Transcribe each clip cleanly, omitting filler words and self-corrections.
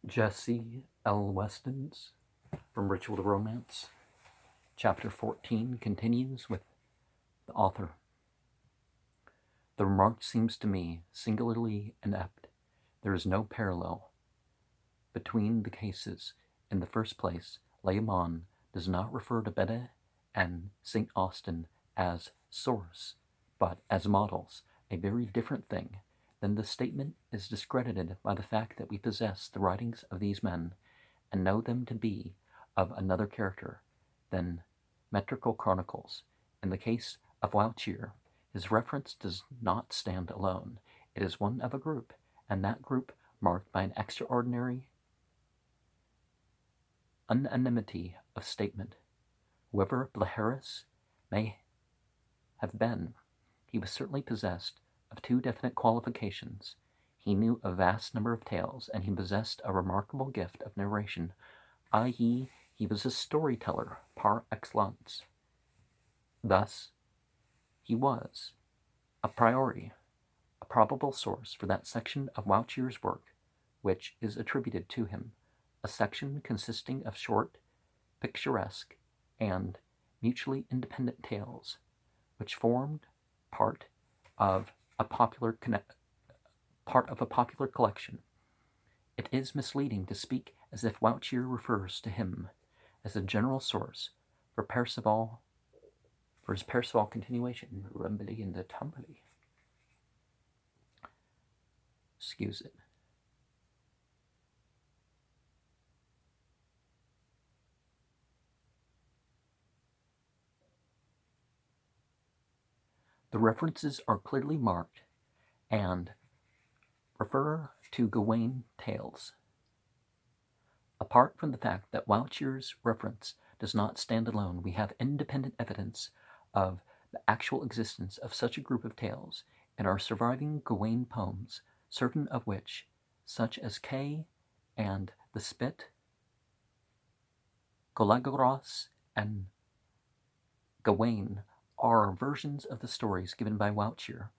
Jessie L. Weston's From Ritual to Romance. Chapter 14 continues with the author. The remark seems to me singularly inept. There is no parallel between the cases. In the first place, Layamon does not refer to Bede and St. Austin as source, but as models, a very different thing. Then the statement is discredited by the fact that we possess the writings of these men and know them to be of another character than metrical chronicles. In the case of Wauchier, his reference does not stand alone. It is one of a group, and that group marked by an extraordinary unanimity of statement. Whoever Blaheris may have been, he was certainly possessed of two definite qualifications. He knew a vast number of tales, and he possessed a remarkable gift of narration, i.e., he was a storyteller par excellence. Thus, he was, a priori, a probable source for that section of Wauchier's work which is attributed to him, a section consisting of short, picturesque, and mutually independent tales, which formed part of a popular collection. It is misleading to speak as if Wauchier refers to him as a general source for his Percival continuation, Rumbly and the Tumbly. Excuse it. The references are clearly marked and refer to Gawain tales. Apart from the fact that Wauchier's reference does not stand alone, we have independent evidence of the actual existence of such a group of tales in our surviving Gawain poems, certain of which, such as Kay and the Spit, Golagoros, and Gawain, are versions of the stories given by Wauchier,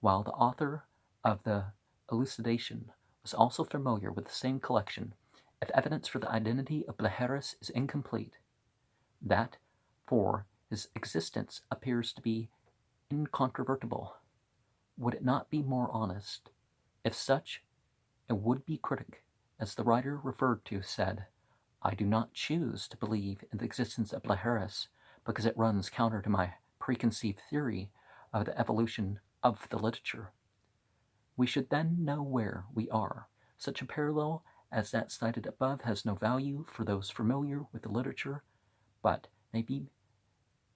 while the author of the Elucidation was also familiar with the same collection. If evidence for the identity of Blaheris is incomplete, that for his existence appears to be incontrovertible, would it not be more honest if such a would-be critic as the writer referred to said, "I do not choose to believe in the existence of Blaheris because it runs counter to my preconceived theory of the evolution of the literature"? We should then know where we are. Such a parallel as that cited above has no value for those familiar with the literature, but may be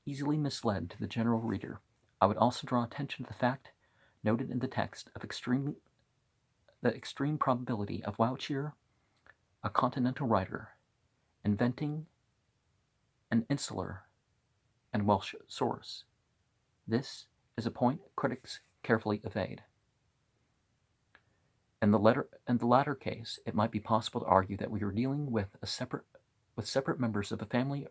easily misled to the general reader. I would also draw attention to the fact, noted in the text, of the extreme probability of Wauchier, a continental writer, inventing an insular and Welsh source. This is a point critics carefully evade. In the latter case, it might be possible to argue that we are dealing with separate members of a family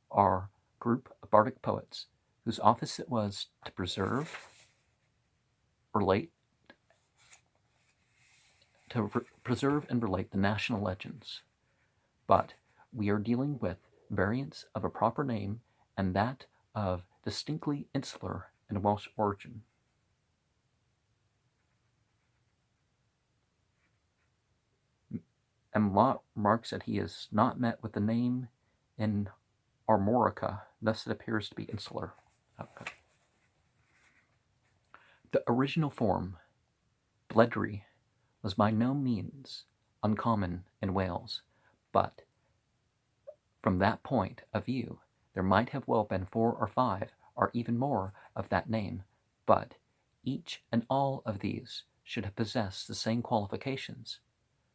or group of bardic poets whose office it was to preserve, and relate the national legends. But we are dealing with variants of a proper name, and that of distinctly insular and Welsh origin. And remarks that he is not met with the name in Armorica, thus it appears to be insular. Okay. The original form, Bledry, was by no means uncommon in Wales, but from that point of view, there might have well been 4 or 5, or even more, of that name, but each and all of these should have possessed the same qualifications,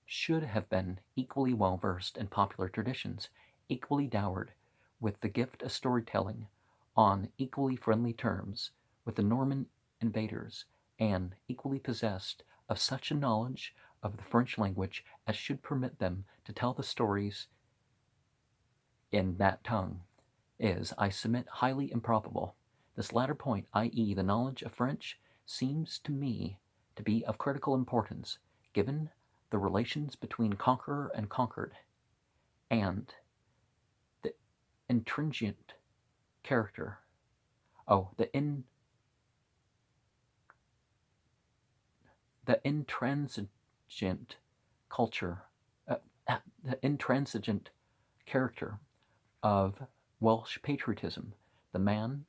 should have been equally well versed in popular traditions, equally dowered with the gift of storytelling, on equally friendly terms with the Norman invaders, and equally possessed of such a knowledge of the French language as should permit them to tell the stories in that tongue, is, I submit, highly improbable. This latter point, i.e., the knowledge of French, seems to me to be of critical importance, given the relations between conqueror and conquered, and the intringent character, the intransigent culture, the intransigent character of Welsh patriotism, the man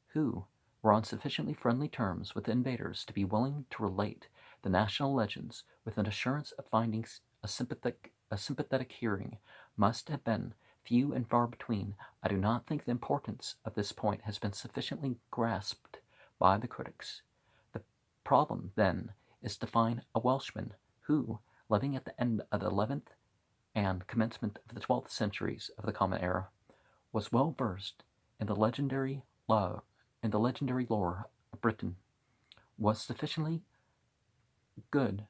who were on sufficiently friendly terms with the invaders to be willing to relate the national legends with an assurance of finding a sympathetic hearing, must have been few and far between. I do not think the importance of this point has been sufficiently grasped by the critics. The problem, then, is to find a Welshman who, living at the end of the 11th and commencement of the 12th centuries of the Common Era, was well versed in the legendary lore of Britain, was of sufficiently good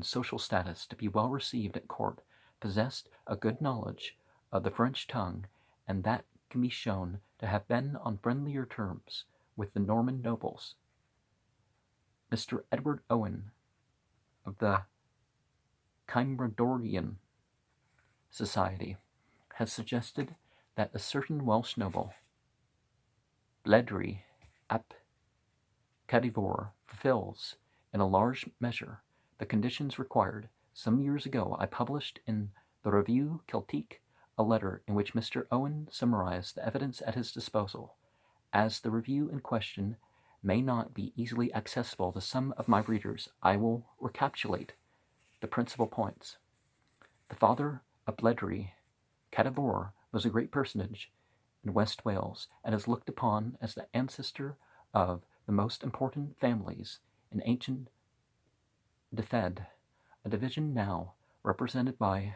social status to be well received at court, possessed a good knowledge of the French tongue, and that can be shown to have been on friendlier terms with the Norman nobles. Mr. Edward Owen of the Cymrodorian Society has suggested that a certain Welsh noble, Bledri ap Cadivor, fulfills, in a large measure, the conditions required. Some years ago I published in the Review Celtique a letter in which Mr. Owen summarized the evidence at his disposal. As the review in question may not be easily accessible to some of my readers, I will recapitulate the principal points. The father of Bledri Cadivor was a great personage in West Wales, and is looked upon as the ancestor of the most important families in ancient Dyfed, a division now represented by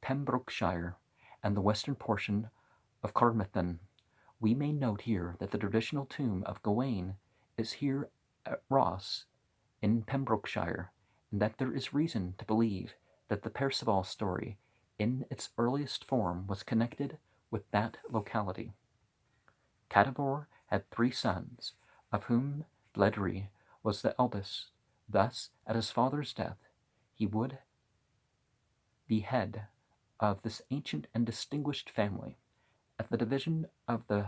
Pembrokeshire and the western portion of Carmarthen. We may note here that the traditional tomb of Gawain is here at Ross in Pembrokeshire, and that there is reason to believe that the Perceval story in its earliest form was connected with that locality. Cadivor had 3 sons, of whom Bledri was the eldest. Thus, at his father's death, he would be head of this ancient and distinguished family. At the division of the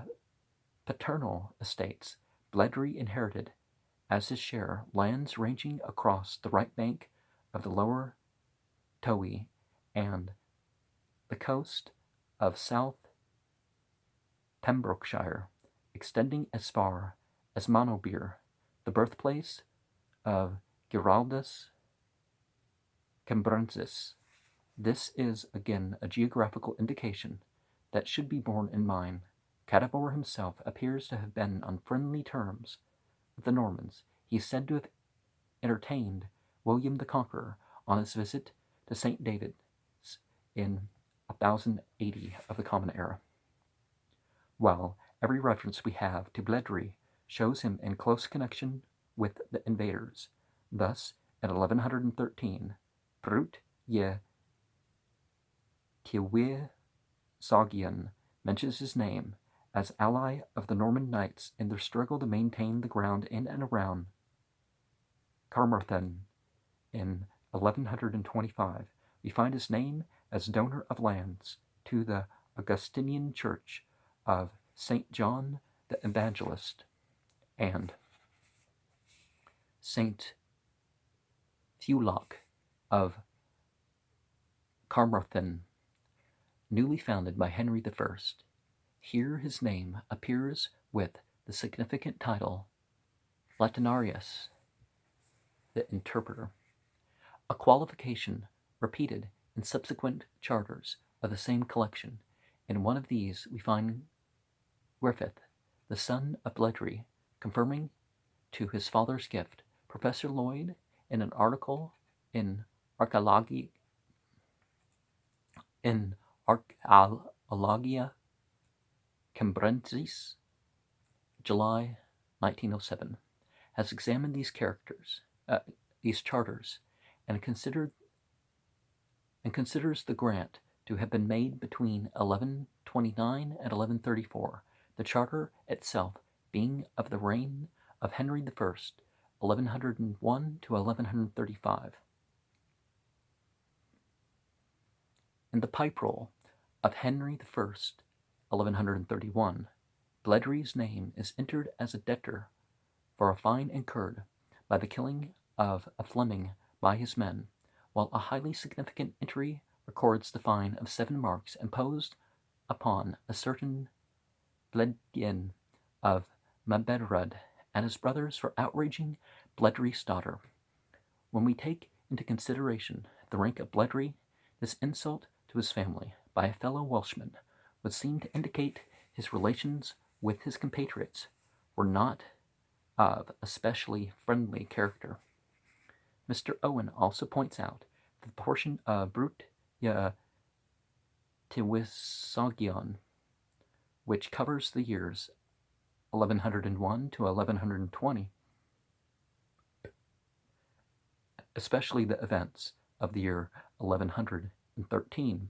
paternal estates, Bledri inherited, as his share, lands ranging across the right bank of the lower Towy and the coast of South Pembrokeshire, extending as far as Manorbier, the birthplace of Giraldus Cambrensis. This is again a geographical indication that should be borne in mind. Cadivor himself appears to have been on friendly terms with the Normans. He is said to have entertained William the Conqueror on his visit to St. David's in 1080 of the Common Era. While every reference we have to Bledri shows him in close connection with the invaders. Thus, in 1113, Brut ye Cywysogion mentions his name as ally of the Norman knights in their struggle to maintain the ground in and around Carmarthen. In 1125, we find his name as donor of lands to the Augustinian Church of St. John the Evangelist and St. Theuloch of Carmarthen, newly founded by Henry I. Here his name appears with the significant title Latinarius, the interpreter, a qualification repeated in subsequent charters of the same collection. In one of these we find Griffith, the son of Bledri, confirming to his father's gift. Professor Lloyd, in an article in Archaeologia Cambrensis, July 1907, has examined these charters, and considers the grant to have been made between 1129 and 1134. The charter itself being of the reign of Henry I, 1101 to 1135. In the Pipe Roll of Henry I, 1131, Bledry's name is entered as a debtor for a fine incurred by the killing of a Fleming by his men, while a highly significant entry records the fine of 7 marks imposed upon a certain Bledyen of Maberud and his brothers for outraging Bledry's daughter. When we take into consideration the rank of Bledry, this insult to his family by a fellow Welshman would seem to indicate his relations with his compatriots were not of a specially friendly character. Mr. Owen also points out that the portion of Brut Tywysogion, which covers the years 1101 to 1120, especially the events of the year 1113,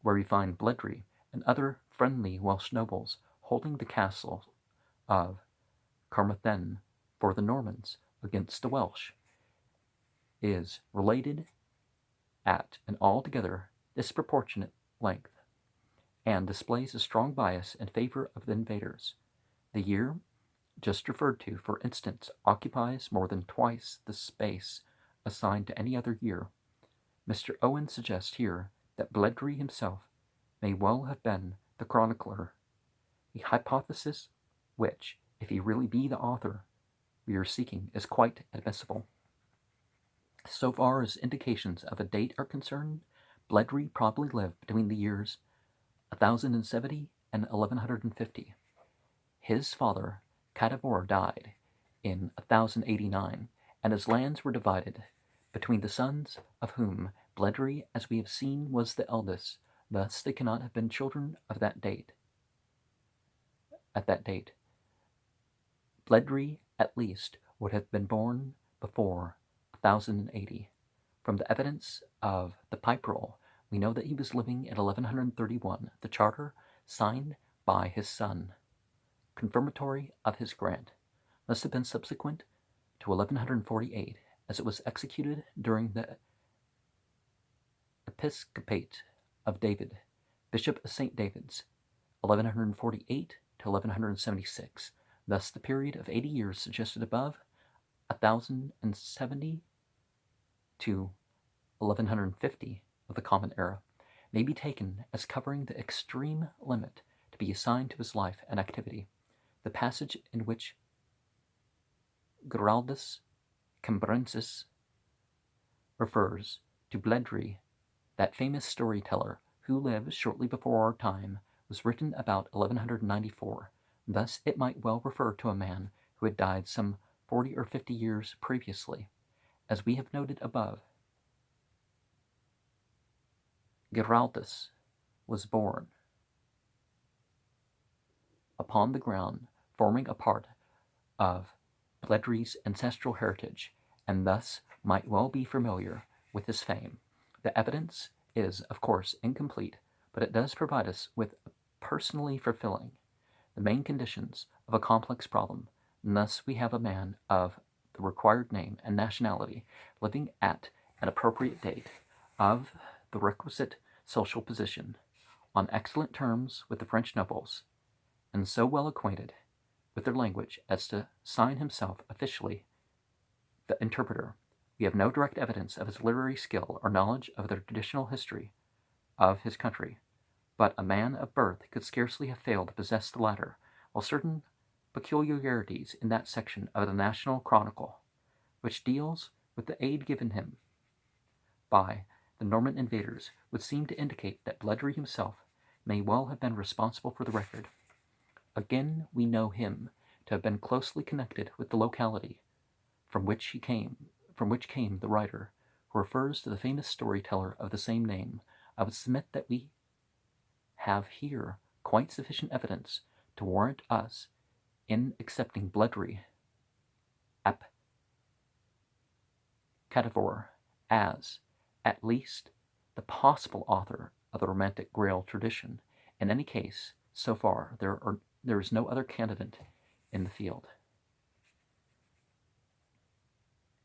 where we find Bledry and other friendly Welsh nobles holding the castle of Carmarthen for the Normans against the Welsh, is related at an altogether disproportionate length, and displays a strong bias in favor of the invaders. The year just referred to, for instance, occupies more than twice the space assigned to any other year. Mr. Owen suggests here that Bledry himself may well have been the chronicler, a hypothesis which, if he really be the author we are seeking, is quite admissible. So far as indications of a date are concerned, Bledry probably lived between the years 1070 and 1150. His father, Cadivor, died in 1089, and his lands were divided between the sons, of whom Bledry, as we have seen, was the eldest. Thus they cannot have been children of that date. At that date, Bledry, at least, would have been born before 1080. From the evidence of the Pipe Roll, we know that he was living in 1131, the charter signed by his son, confirmatory of his grant, must have been subsequent to 1148, as it was executed during the episcopate of David, Bishop of St. David's, 1148 to 1176. Thus the period of 80 years suggested above, 1070 to 1150 of the Common Era, may be taken as covering the extreme limit to be assigned to his life and activity. The passage in which Giraldus Cambrensis refers to Bledry, that famous storyteller who lived shortly before our time, was written about 1194. Thus it might well refer to a man who had died some 40 or 50 years previously. As we have noted above, Giraldus was born upon the ground forming a part of Bledry's ancestral heritage, and thus might well be familiar with his fame. The evidence is, of course, incomplete, but it does provide us with personally fulfilling the main conditions of a complex problem, and thus we have a man of the required name and nationality living at an appropriate date, of the requisite social position, on excellent terms with the French nobles, and so well acquainted with their language as to sign himself officially the interpreter. We have no direct evidence of his literary skill or knowledge of the traditional history of his country, but a man of birth could scarcely have failed to possess the latter, while certain peculiarities in that section of the National Chronicle, which deals with the aid given him by the Norman invaders, would seem to indicate that Bledry himself may well have been responsible for the record. Again, we know him to have been closely connected with the locality from which came the writer, who refers to the famous storyteller of the same name. I would submit that we have here quite sufficient evidence to warrant us in accepting Bledry ap Cadivor as, at least, the possible author of the Romantic Grail tradition. In any case, so far, there is no other candidate in the field.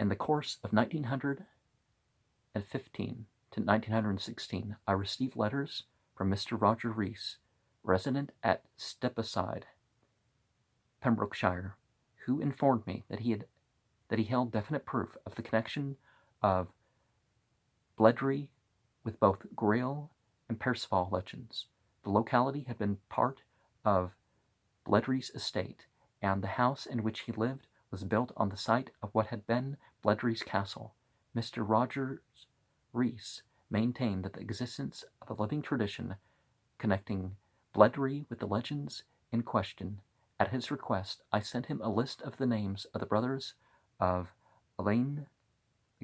In the course of 1915 to 1916, I received letters from Mr. Roger Rees, resident at Stepaside, Pembrokeshire, who informed me that he held definite proof of the connection of Bledry with both Grail and Perceval legends. The locality had been part of Bledry's estate, and the house in which he lived was built on the site of what had been Bledry's castle. Mr. Rogers Rees maintained that the existence of a living tradition connecting Bledry with the legends in question. At his request, I sent him a list of the names of the brothers of Alain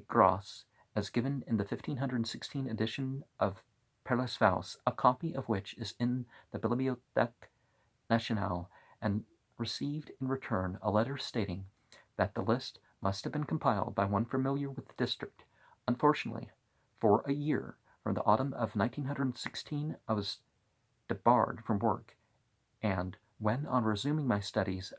Gros, as given in the 1516 edition of Perlesvaus, a copy of which is in the Bibliothèque Nationale, and received in return a letter stating that the list must have been compiled by one familiar with the district. Unfortunately, for a year, from the autumn of 1916, I was debarred from work, and when, on resuming my studies,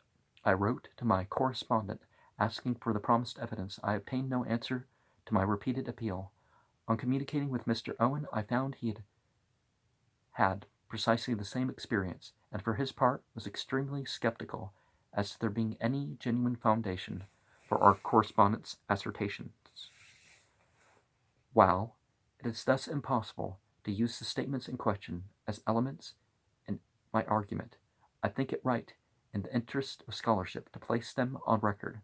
I wrote to my correspondent asking for the promised evidence, I obtained no answer to my repeated appeal. On communicating with Mr. Owen, I found he had precisely the same experience, and for his part was extremely skeptical as to there being any genuine foundation for our correspondent's assertions. While it is thus impossible to use the statements in question as elements in my argument, I think it right, in the interest of scholarship, to place them on record.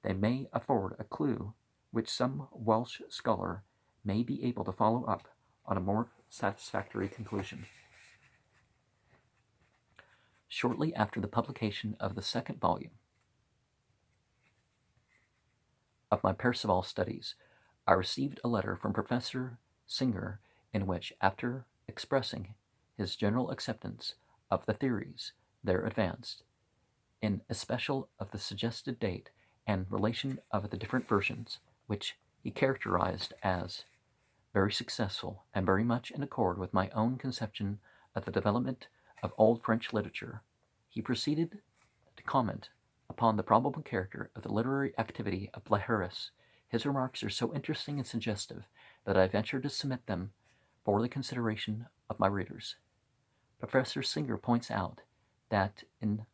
They may afford a clue which some Welsh scholar may be able to follow up on a more satisfactory conclusion. Shortly after the publication of the second volume of my Perceval studies, I received a letter from Professor Singer in which, after expressing his general acceptance of the theories there advanced, in especial of the suggested date and relation of the different versions, which he characterized as very successful and very much in accord with my own conception of the development of Old French literature, he proceeded to comment upon the probable character of the literary activity of Bletherus. His remarks are so interesting and suggestive that I venture to submit them for the consideration of my readers. Professor Singer points out that in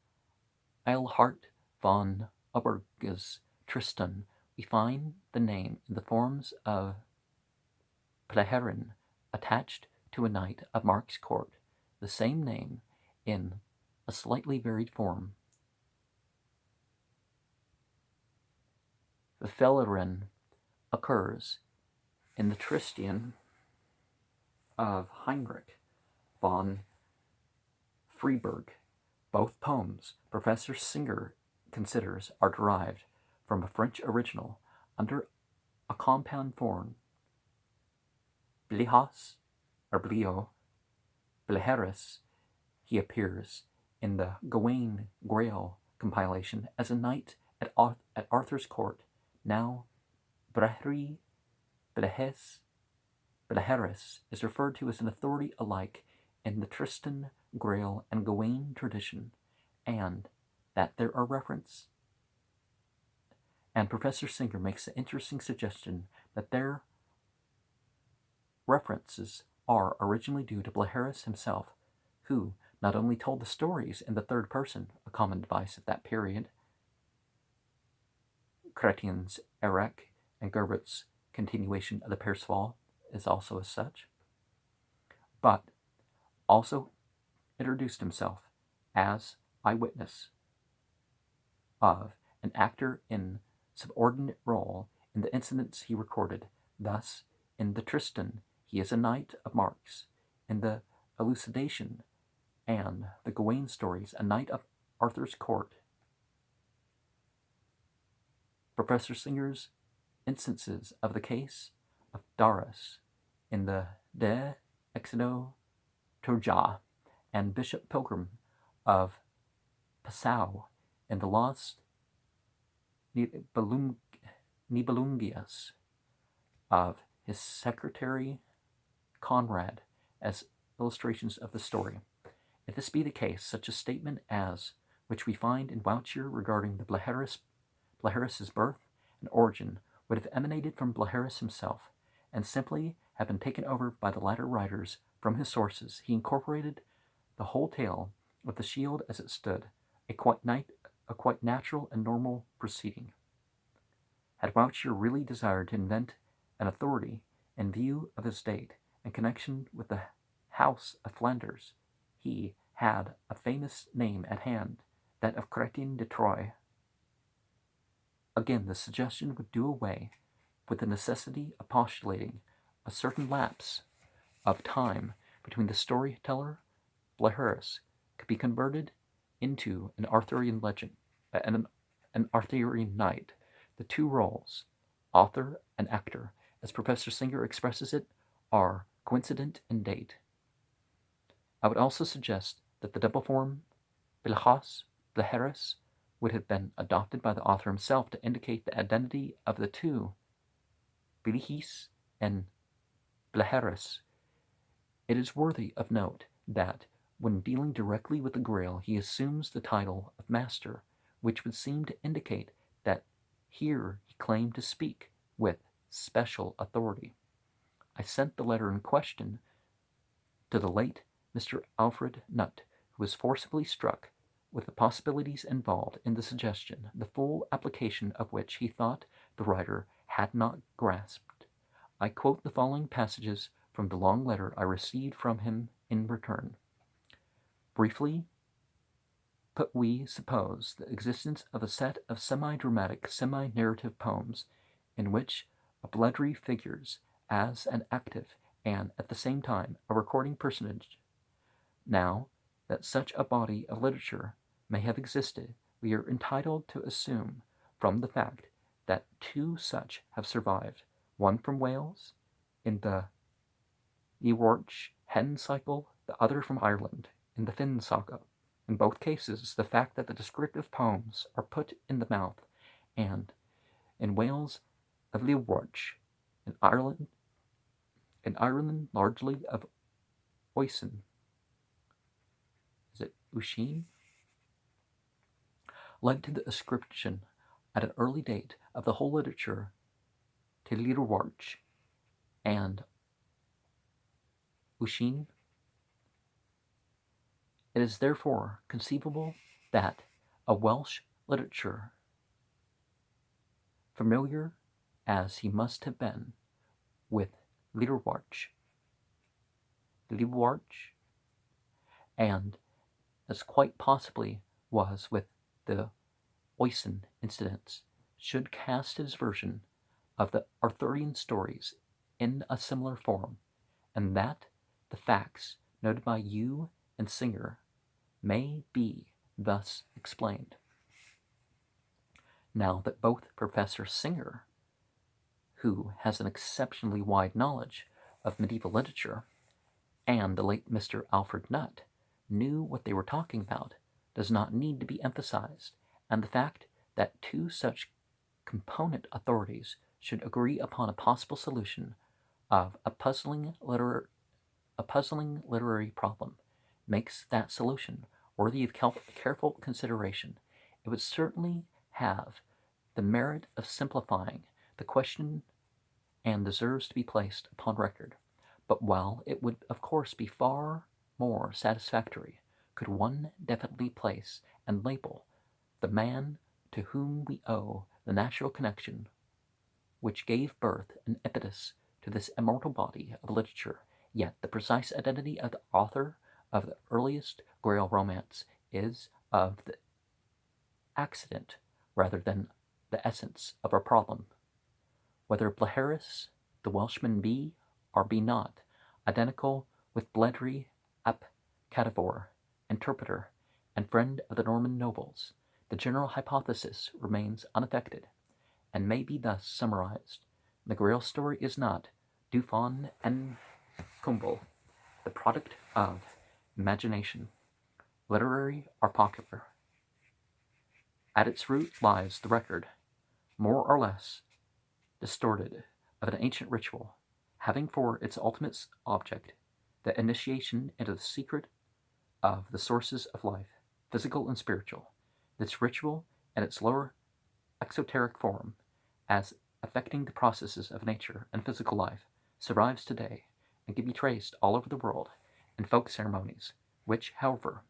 Eilhard von Oberg's Tristan we find the name in the forms of Pleherin attached to a knight of Mark's court, the same name in a slightly varied form. The Fellerin occurs in the Tristan of Heinrich von Freiburg. Both poems Professor Singer considers are derived from a French original under a compound form. Blihos, or Blio, Bleheris, he appears in the Gawain Grail compilation as a knight at Arthur's court. Now, Brehri, Bleheris is referred to as an authority alike in the Tristan, Grail, and Gawain tradition, and that there are reference. And Professor Singer makes the interesting suggestion that their references are originally due to Bleheris himself, who not only told the stories in the third person, a common device of that period, Chrétien's Eric and Gerbert's continuation of the Perceval is also as such, but also introduced himself as eyewitness of an actor in subordinate role in the incidents he recorded. Thus, in the Tristan, he is a knight of Mark's. In the Elucidation and the Gawain stories, a knight of Arthur's court. Professor Singer's instances of the case of Darius in the De Exodo Turja and Bishop Pilgrim of Passau in the Lost Nibelungius of his secretary Conrad as illustrations of the story. If this be the case, such a statement as which we find in Woucher regarding the Bleheris's birth and origin would have emanated from Blaheris himself, and simply have been taken over by the latter writers from his sources. He incorporated the whole tale with the shield as it stood, a quite natural and normal proceeding. Had Woucher really desired to invent an authority in view of his date and connection with the House of Flanders, he had a famous name at hand, that of Chrétien de Troyes. Again, the suggestion would do away with the necessity of postulating a certain lapse of time between the storyteller. Blaheris could be converted into an Arthurian legend, an Arthurian knight. The two roles, author and actor, as Professor Singer expresses it, are coincident in date. I would also suggest that the double form Blaheris would have been adopted by the author himself to indicate the identity of the two, Bilhis and Blaheris. It is worthy of note that when dealing directly with the Grail, he assumes the title of Master, which would seem to indicate that here he claimed to speak with special authority. I sent the letter in question to the late Mr. Alfred Nutt, who was forcibly struck with the possibilities involved in the suggestion, the full application of which he thought the writer had not grasped. I quote the following passages from the long letter I received from him in return. Briefly put, we suppose the existence of a set of semi-dramatic, semi-narrative poems in which a Bledry figures as an active and, at the same time, a recording personage. Now that such a body of literature may have existed, we are entitled to assume, from the fact that two such have survived, one from Wales in the Ewart Hen cycle, the other from Ireland in the Finn saga. In both cases, the fact that the descriptive poems are put in the mouth, and in Wales of Ewart, in Ireland largely of Weston, is it Usheen, led to the ascription at an early date of the whole literature to Ewart and Usheen. It is therefore conceivable that a Welsh literature, familiar as he must have been with Ewart, and as quite possibly was with the Weston incidents, should cast his version of the Arthurian stories in a similar form, and that the facts noted by you and Singer may be thus explained. Now that both Professor Singer, who has an exceptionally wide knowledge of medieval literature, and the late Mr. Alfred Nutt knew what they were talking about, does not need to be emphasized, and the fact that two such component authorities should agree upon a possible solution of a puzzling literary problem makes that solution worthy of careful consideration. It would certainly have the merit of simplifying the question and deserves to be placed upon record. But while it would of course be far more satisfactory could one definitely place and label the man to whom we owe the natural connection which gave birth and impetus to this immortal body of literature, yet the precise identity of the author of the earliest Grail romance is of the accident rather than the essence of our problem. Whether Blaheris, the Welshman, be or be not identical with Bledry ap Cadivor, interpreter and friend of the Norman nobles, the general hypothesis remains unaffected, and may be thus summarized. The Grail story is not Dufon and Cumble, the product of imagination, literary or popular. At its root lies the record, more or less distorted, of an ancient ritual, having for its ultimate object the initiation into the secret of the sources of life, physical and spiritual. This ritual, in its lower exoteric form, as affecting the processes of nature and physical life, survives today and can be traced all over the world in folk ceremonies, which, however,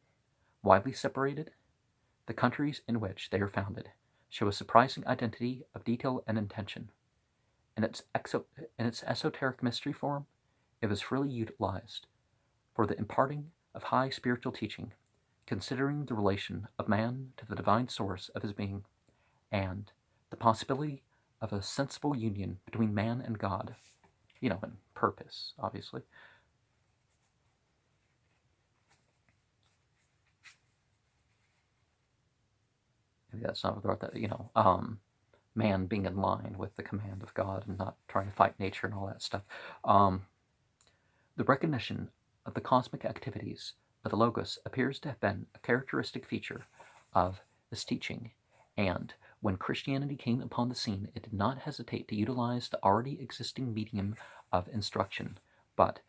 widely separated, the countries in which they are founded show a surprising identity of detail and intention. In its esoteric mystery form, it was freely utilized for the imparting of high spiritual teaching, considering the relation of man to the divine source of his being, and the possibility of a sensible union between man and God, in purpose, obviously. Maybe that's not what that, man being in line with the command of God and not trying to fight nature and all that stuff. The recognition of the cosmic activities of the Logos appears to have been a characteristic feature of this teaching, and when Christianity came upon the scene, it did not hesitate to utilize the already existing medium of instruction, but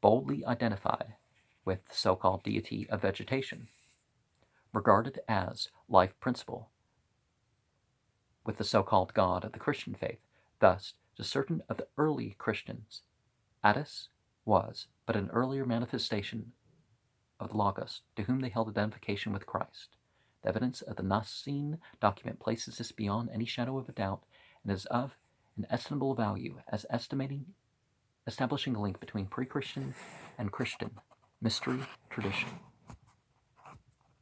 boldly identified with the so-called deity of vegetation, regarded as life principle, with the so-called God of the Christian faith. Thus, to certain of the early Christians, Attis was but an earlier manifestation of the Logos, to whom they held identification with Christ. The evidence of the Nicene document places this beyond any shadow of a doubt, and is of inestimable value as establishing a link between pre-Christian and Christian mystery tradition.